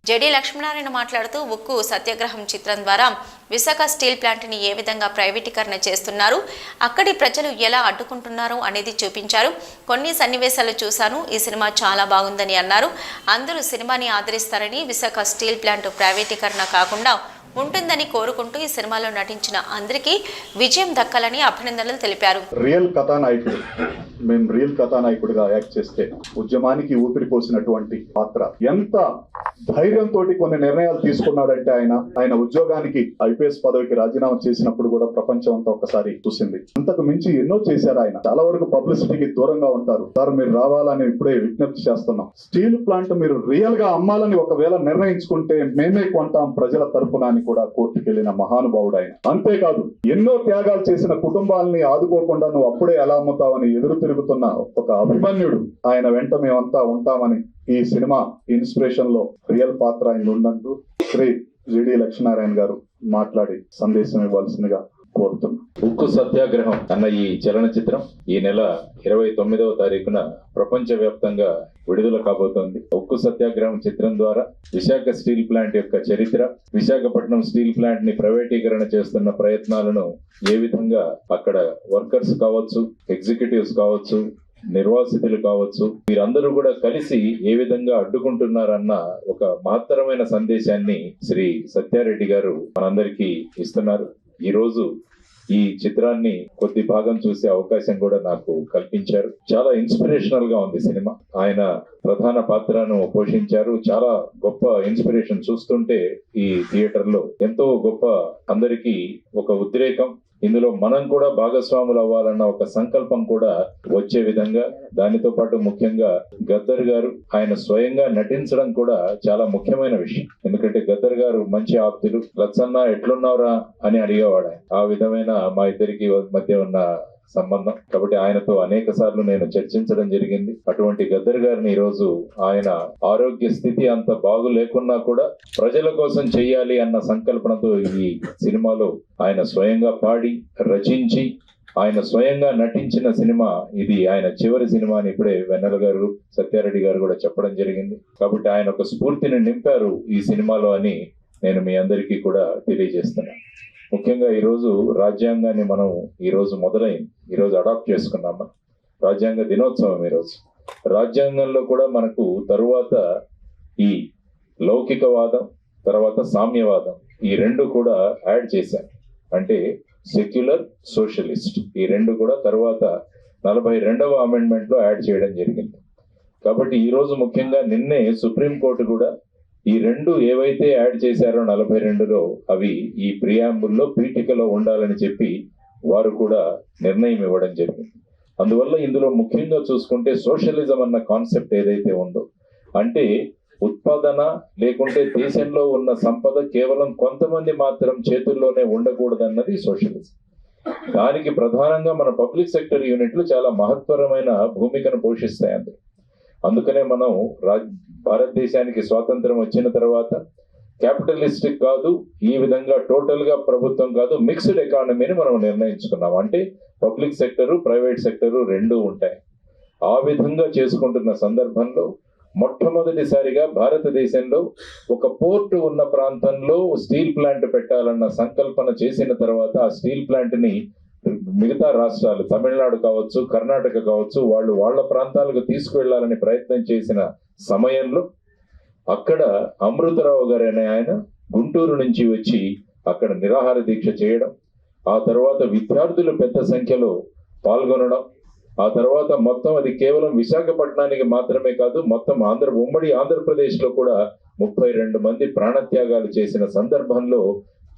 JD Lakshminarayana మాట్లాడుతూ ఉక్కు సత్యాగ్రహం చిత్రం ద్వారా విశాఖ స్టీల్ ప్లాంట్ని ఏ విధంగా ప్రైవేటీకరణ చేస్తున్నారు, అక్కడి ప్రజలు ఎలా అడ్డుకుంటున్నారు అనేది చూపించారు. కొన్ని సన్నివేశాలు చూశాను. ఈ సినిమా చాలా బాగుందని అన్నారు. అందరూ సినిమాని ఆదరిస్తారని, విశాఖ స్టీల్ ప్లాంట్ ప్రైవేటీకరణ కాకుండా ఉంటుందని కోరుకుంటూ ఈ సినిమాలో నటించిన అందరికీ విజయం దక్కాలని అభినందనలు తెలిపారు. రియల్ కథానాయకుడిగా యాక్ట్ చేస్తే ఉద్యమానికి ఊపిరి పోసినటువంటి పాత్ర ఎంత ధైర్యంతో కొన్ని నిర్ణయాలు తీసుకున్నాడంటే ఆయన ఉద్యోగానికి ఐపీఎస్ పదవికి రాజీనామా చేసినప్పుడు కూడా ప్రపంచం అంతా ఒక్కసారి చూసింది. అంతకు మించి ఎన్నో చేశారు ఆయన. చాలా వరకు పబ్లిసిటీకి దూరంగా ఉంటారు. సార్ మీరు రావాలని ఇప్పుడే విజ్ఞప్తి చేస్తున్నాం. స్టీల్ ప్లాంట్ మీరు రియల్ గా అమ్మాలని ఒకవేళ నిర్ణయించుకుంటే మేమే కొంటాం ప్రజల తరపున అని కూడా కోర్టుకు వెళ్లిన మహానుభావుడు ఆయన. అంతేకాదు ఎన్నో త్యాగాలు చేసిన కుటుంబాలని ఆదుకోకుండా నువ్వు అప్పుడే ఎలా అమ్ముతావని ఎదురు తిరుగుతున్న ఒక అభిమన్యుడు. ఆయన వెంట మేమంతా ఉంటామని ఈ సినిమా ఇన్స్పిరేషన్ లో రియల్ పాత్ర ఆయన ఉందంటూ శ్రీ జెడి లక్ష్మీనారాయణ గారు మాట్లాడి సందేశం ఇవ్వాల్సిందిగా కోరుతున్నాం. ఉక్కు సత్యాగ్రహం అన్న ఈ చలనచిత్రం ఈ నెల 29వ తారీఖున ప్రపంచ వ్యాప్తంగా విడుదల కాబోతోంది. ఉక్కు సత్యాగ్రహం చిత్రం ద్వారా విశాఖ స్టీల్ ప్లాంట్ యొక్క చరిత్ర, విశాఖపట్నం స్టీల్ ప్లాంట్ ని ప్రైవేటీకరణ చేస్తున్న ప్రయత్నాలను ఏ విధంగా అక్కడ వర్కర్స్ కావచ్చు, ఎగ్జిక్యూటివ్స్ కావచ్చు, నిర్వాసితులు కావచ్చు, వీరందరూ కూడా కలిసి ఏ విధంగా అడ్డుకుంటున్నారన్న ఒక మహత్తరమైన సందేశాన్ని శ్రీ సత్యారెడ్డి గారు మనందరికీ ఇస్తున్నారు. ఈ రోజు ఈ చిత్రాన్ని కొద్ది భాగం చూసే అవకాశం కూడా నాకు కల్పించారు. చాలా ఇన్స్పిరేషనల్ గా ఉంది సినిమా. ఆయన ప్రధాన పాత్రను పోషించారు. చాలా గొప్ప ఇన్స్పిరేషన్. చూస్తుంటే ఈ థియేటర్ లో ఎంతో గొప్ప, అందరికీ ఒక ఉద్రేకం, ఇందులో మనం కూడా భాగస్వాములు అవ్వాలన్న ఒక సంకల్పం కూడా వచ్చే విధంగా, దానితో పాటు ముఖ్యంగా గద్దర్ గారు ఆయన స్వయంగా నటించడం కూడా చాలా ముఖ్యమైన విషయం. ఎందుకంటే గద్దర్ గారు మంచి ఆప్తులు. లచ్చన్న ఎట్లున్నావురా అని అడిగేవాడు. ఆ విధమైన మా ఇద్దరికి మధ్య ఉన్న సంబంధం. కాబట్టి ఆయనతో అనేక సార్లు నేను చర్చించడం జరిగింది. అటువంటి గద్దర్ గారిని ఈ రోజు ఆయన ఆరోగ్య స్థితి అంత బాగు లేకున్నా కూడా ప్రజల కోసం చెయ్యాలి అన్న సంకల్పనతో ఈ సినిమాలో ఆయన స్వయంగా పాడి రచించి ఆయన స్వయంగా నటించిన సినిమా ఇది. ఆయన చివరి సినిమా అని ఇప్పుడే వెన్నెల గారు, సత్యారెడ్డి గారు కూడా చెప్పడం జరిగింది. కాబట్టి ఆయన ఒక స్ఫూర్తిని నింపారు ఈ సినిమాలో అని నేను మీ అందరికీ కూడా తెలియజేస్తున్నాను. ముఖ్యంగా ఈరోజు రాజ్యాంగాన్ని మనం ఈరోజు మొదలైంది, ఈరోజు అడాప్ట్ చేసుకున్నాము. రాజ్యాంగ దినోత్సవం ఈరోజు. రాజ్యాంగంలో కూడా మనకు తరువాత ఈ లౌకికవాదం, తర్వాత సామ్యవాదం, ఈ రెండు కూడా యాడ్ చేశాం. అంటే సెక్యులర్, సోషలిస్ట్, ఈ రెండు కూడా తర్వాత 42వ అమెండ్మెంట్ లో యాడ్ చేయడం జరిగింది. కాబట్టి ఈ రోజు ముఖ్యంగా నిన్నే సుప్రీంకోర్టు కూడా ఈ రెండు ఏవైతే యాడ్ చేశారో 42లో అవి ఈ ప్రియాంబుల్లో పీఠికలో ఉండాలని చెప్పి వారు కూడా నిర్ణయం ఇవ్వడం జరిగింది. అందువల్ల ఇందులో ముఖ్యంగా చూసుకుంటే సోషలిజం అన్న కాన్సెప్ట్ ఏదైతే ఉందో, అంటే ఉత్పాదన లేకుంటే దేశంలో ఉన్న సంపద కేవలం కొంతమంది మాత్రం చేతుల్లోనే ఉండకూడదన్నది సోషలిజం. దానికి ప్రధానంగా మన పబ్లిక్ సెక్టర్ యూనిట్లు చాలా మహత్తరమైన భూమికను పోషిస్తాయి. అందుకనే మనం భారతదేశానికి స్వాతంత్రం వచ్చిన తర్వాత క్యాపిటలిస్టిక్ కాదు, ఈ విధంగా టోటల్ గా ప్రభుత్వం కాదు, మిక్స్డ్ ఎకానమీని మనం నిర్ణయించుకున్నాం. అంటే పబ్లిక్ సెక్టరు, ప్రైవేట్ సెక్టరు రెండూ ఉంటాయి. ఆ విధంగా చేసుకుంటున్న సందర్భంలో మొట్టమొదటిసారిగా భారతదేశంలో ఒక పోర్టు ఉన్న ప్రాంతంలో స్టీల్ ప్లాంట్ పెట్టాలన్న సంకల్పన చేసిన తర్వాత ఆ స్టీల్ ప్లాంట్ ని మిగతా రాష్ట్రాలు, తమిళనాడు కావచ్చు, కర్ణాటక కావచ్చు, వాళ్ళు వాళ్ళ ప్రాంతాలకు తీసుకువెళ్లాలని ప్రయత్నం చేసిన సమయంలో అక్కడ అమృతరావు గారు అనే ఆయన గుంటూరు నుంచి వచ్చి అక్కడ నిరాహార దీక్ష చేయడం, ఆ తర్వాత విద్యార్థులు పెద్ద సంఖ్యలో పాల్గొనడం, ఆ తర్వాత మొత్తం అది కేవలం విశాఖపట్నానికి మాత్రమే కాదు, మొత్తం ఉమ్మడి ఆంధ్రప్రదేశ్ లో కూడా 32 మంది ప్రాణత్యాగాలు చేసిన సందర్భంలో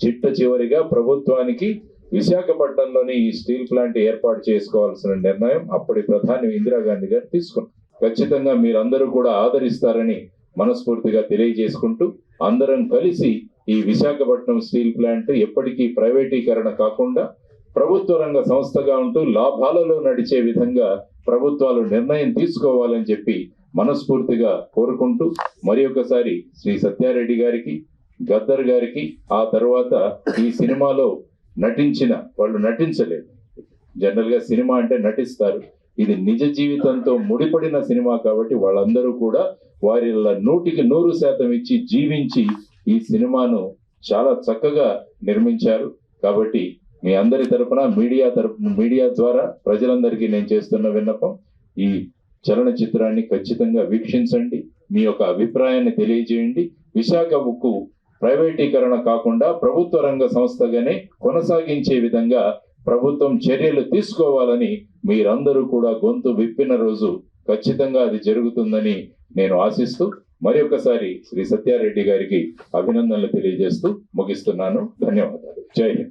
చిట్ట చివరిగా ప్రభుత్వానికి విశాఖపట్నంలోని ఈ స్టీల్ ప్లాంట్ ఏర్పాటు చేసుకోవాల్సిన నిర్ణయం అప్పటి ప్రధాని ఇందిరాగాంధీ గారు తీసుకున్నారు. ఖచ్చితంగా మీరందరూ కూడా ఆదరిస్తారని మనస్ఫూర్తిగా తెలియజేసుకుంటూ, అందరం కలిసి ఈ విశాఖపట్నం స్టీల్ ప్లాంట్ ఎప్పటికీ ప్రైవేటీకరణ కాకుండా ప్రభుత్వ రంగ సంస్థగా ఉంటూ లాభాలలో నడిచే విధంగా ప్రభుత్వాలు నిర్ణయం తీసుకోవాలని చెప్పి మనస్ఫూర్తిగా కోరుకుంటూ, మరి ఒకసారి శ్రీ సత్యారెడ్డి గారికి, గద్దర్ గారికి, ఆ తర్వాత ఈ సినిమాలో నటించిన వాళ్ళు, నటించలేదు, జనరల్ గా సినిమా అంటే నటిస్తారు, ఇది నిజ జీవితంతో ముడిపడిన సినిమా కాబట్టి వాళ్ళందరూ కూడా వారి 100% ఇచ్చి జీవించి ఈ సినిమాను చాలా చక్కగా నిర్మించారు. కాబట్టి మీ అందరి తరపున మీడియా ద్వారా ప్రజలందరికీ నేను చేస్తున్న విన్నపం, ఈ చలనచిత్రాన్ని ఖచ్చితంగా వీక్షించండి, మీ యొక్క అభిప్రాయాన్ని తెలియజేయండి. విశాఖ ఉక్కు ప్రైవేటీకరణ కాకుండా ప్రభుత్వ రంగ సంస్థగానే కొనసాగించే విధంగా ప్రభుత్వం చర్యలు తీసుకోవాలని మీరందరూ కూడా గొంతు విప్పిన రోజు ఖచ్చితంగా అది జరుగుతుందని నేను ఆశిస్తూ మరొకసారి శ్రీ సత్యారెడ్డి గారికి అభినందనలు తెలియజేస్తూ ముగిస్తున్నాను. ధన్యవాదాలు. జై హింద్.